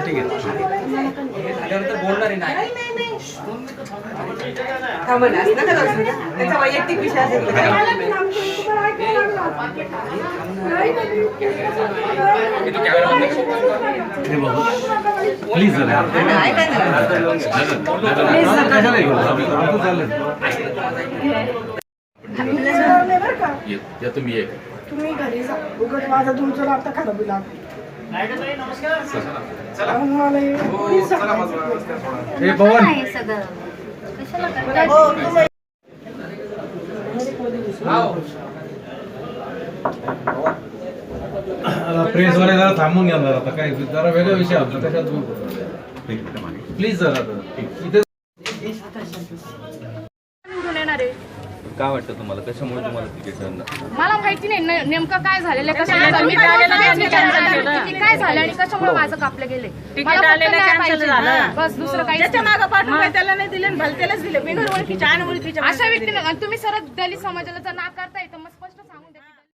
ठीक आहे बोलणार आहे नाही त्याचा वैयक्तिक विषय असेल प्लीज तुम्ही घरी जा उगत माझा तुमचं आता खराब होईल प्रेस वाले जरा थांबून घ्या जरा आता काय जरा वेगळा विषय होता त्याच्यात प्लीज जरा इथे काय वाटतं तुम्हाला कशामुळे तुम्हाला तिकीट मला माहिती नाही नेमकं काय झालेलं काय झालं आणि कशामुळे माझं कापलं गेले बस दुसरं काही मागं पाठवून त्याला नाही दिले भलत्यालाच दिले बिगर ओळखीच्या अनोळखीच्या अशा व्यक्तीला तुम्ही सरळ दलित समाजाला जर नाकारताय तर मग